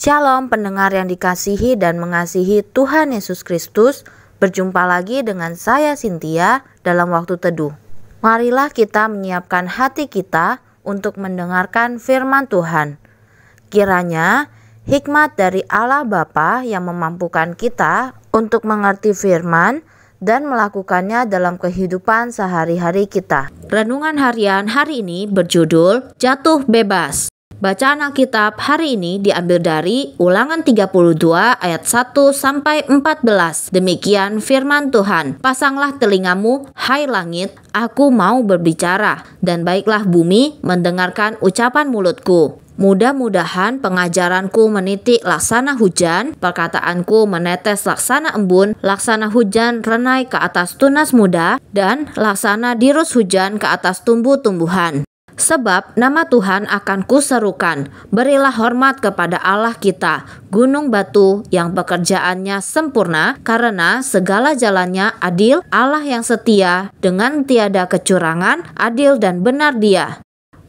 Shalom pendengar yang dikasihi dan mengasihi Tuhan Yesus Kristus. Berjumpa lagi dengan saya Cynthia dalam waktu teduh. Marilah kita menyiapkan hati kita untuk mendengarkan firman Tuhan. Kiranya hikmat dari Allah Bapa yang memampukan kita untuk mengerti firman dan melakukannya dalam kehidupan sehari-hari kita. Renungan harian hari ini berjudul Jatuh Bebas. Bacaan Alkitab hari ini diambil dari Ulangan 32 ayat 1 sampai 14. Demikian firman Tuhan. Pasanglah telingamu, hai langit, aku mau berbicara, dan baiklah bumi mendengarkan ucapan mulutku. Mudah-mudahan pengajaranku menitik laksana hujan, perkataanku menetes laksana embun, laksana hujan renai ke atas tunas muda, dan laksana dirus hujan ke atas tumbuh-tumbuhan. Sebab nama Tuhan akan kuserukan, berilah hormat kepada Allah kita, gunung batu yang pekerjaannya sempurna, karena segala jalannya adil, Allah yang setia, dengan tiada kecurangan, adil dan benar Dia.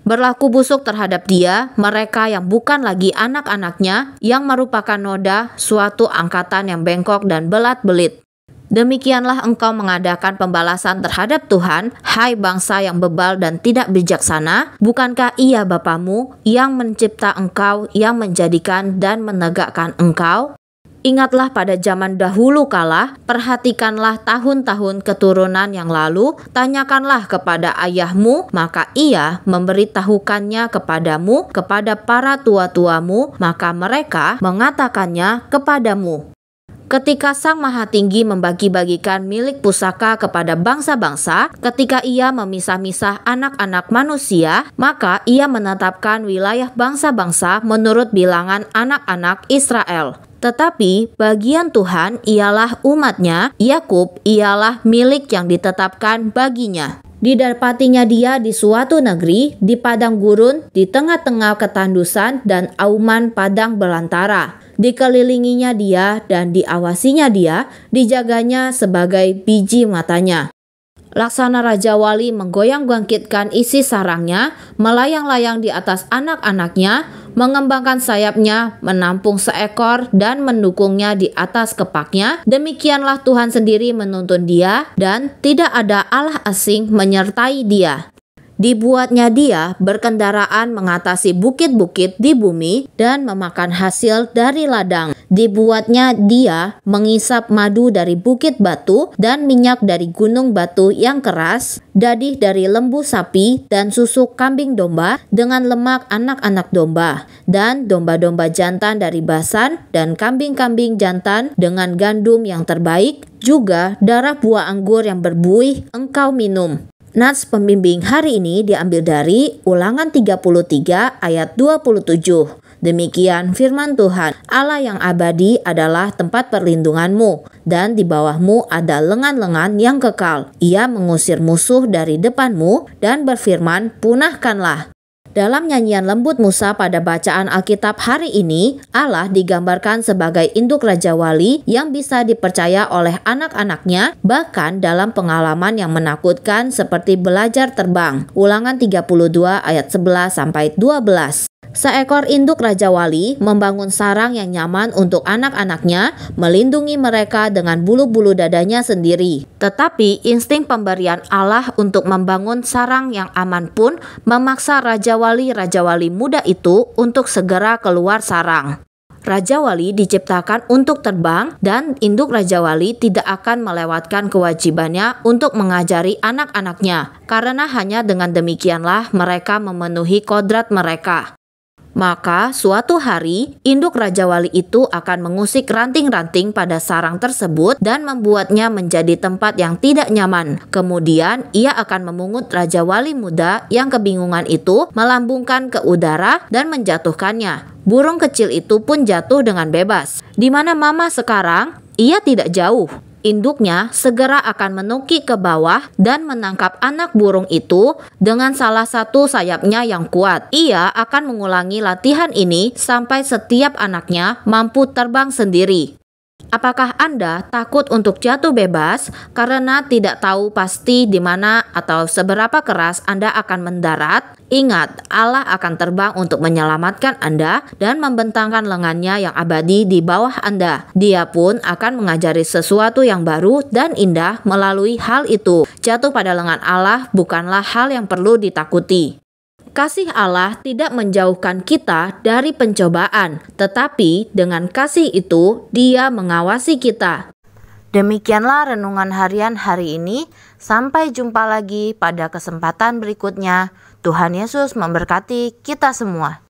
Berlaku busuk terhadap Dia, mereka yang bukan lagi anak-anaknya, yang merupakan noda, suatu angkatan yang bengkok dan belat-belit. Demikianlah engkau mengadakan pembalasan terhadap Tuhan, hai bangsa yang bebal dan tidak bijaksana. Bukankah Ia Bapamu yang mencipta engkau, yang menjadikan dan menegakkan engkau? Ingatlah pada zaman dahulu kala, perhatikanlah tahun-tahun keturunan yang lalu, tanyakanlah kepada ayahmu, maka ia memberitahukannya kepadamu, kepada para tua-tuamu, maka mereka mengatakannya kepadamu. Ketika Sang Maha Tinggi membagi-bagikan milik pusaka kepada bangsa-bangsa, ketika Ia memisah-misah anak-anak manusia, maka Ia menetapkan wilayah bangsa-bangsa menurut bilangan anak-anak Israel. Tetapi bagian Tuhan ialah umat-Nya, Yakub ialah milik yang ditetapkan baginya. Didapatinya Dia di suatu negeri, di padang gurun, di tengah-tengah ketandusan dan auman padang belantara. Dikelilinginya Dia dan diawasinya Dia, dijaganya sebagai biji matanya. Laksana Raja Wali menggoyang-bangkitkan isi sarangnya, melayang-layang di atas anak-anaknya, mengembangkan sayapnya, menampung seekor dan mendukungnya di atas kepaknya. Demikianlah Tuhan sendiri menuntun Dia, dan tidak ada Allah asing menyertai Dia. Dibuatnya Dia berkendaraan mengatasi bukit-bukit di bumi dan memakan hasil dari ladang. Dibuatnya Dia mengisap madu dari bukit batu dan minyak dari gunung batu yang keras, dadih dari lembu sapi dan susu kambing domba dengan lemak anak-anak domba, dan domba-domba jantan dari Basan dan kambing-kambing jantan dengan gandum yang terbaik, juga darah buah anggur yang berbuih engkau minum. Nats pembimbing hari ini diambil dari Ulangan 33 ayat 27. Demikian firman Tuhan. Allah yang abadi adalah tempat perlindunganmu, dan di bawahmu ada lengan-lengan yang kekal. Ia mengusir musuh dari depanmu dan berfirman, punahkanlah. Dalam nyanyian lembut Musa pada bacaan Alkitab hari ini, Allah digambarkan sebagai induk Raja Wali yang bisa dipercaya oleh anak-anaknya, bahkan dalam pengalaman yang menakutkan seperti belajar terbang. Ulangan 32 ayat 11-12. Seekor induk Raja Wali membangun sarang yang nyaman untuk anak-anaknya, melindungi mereka dengan bulu-bulu dadanya sendiri. Tetapi insting pemberian Allah untuk membangun sarang yang aman pun memaksa Raja Wali muda itu untuk segera keluar sarang. Raja Wali diciptakan untuk terbang, dan induk Raja Wali tidak akan melewatkan kewajibannya untuk mengajari anak-anaknya, karena hanya dengan demikianlah mereka memenuhi kodrat mereka. Maka suatu hari induk Raja Wali itu akan mengusik ranting-ranting pada sarang tersebut dan membuatnya menjadi tempat yang tidak nyaman. Kemudian ia akan memungut Raja Wali muda yang kebingungan itu, melambungkan ke udara dan menjatuhkannya. Burung kecil itu pun jatuh dengan bebas. Di mana Mama sekarang? Ia tidak jauh. Induknya segera akan menukik ke bawah dan menangkap anak burung itu dengan salah satu sayapnya yang kuat. Ia akan mengulangi latihan ini sampai setiap anaknya mampu terbang sendiri. Apakah Anda takut untuk jatuh bebas karena tidak tahu pasti di mana atau seberapa keras Anda akan mendarat? Ingat, Allah akan terbang untuk menyelamatkan Anda dan membentangkan lengannya yang abadi di bawah Anda. Dia pun akan mengajari sesuatu yang baru dan indah melalui hal itu. Jatuh pada lengan Allah bukanlah hal yang perlu ditakuti. Kasih Allah tidak menjauhkan kita dari pencobaan, tetapi dengan kasih itu Dia mengawasi kita. Demikianlah renungan harian hari ini. Sampai jumpa lagi pada kesempatan berikutnya. Tuhan Yesus memberkati kita semua.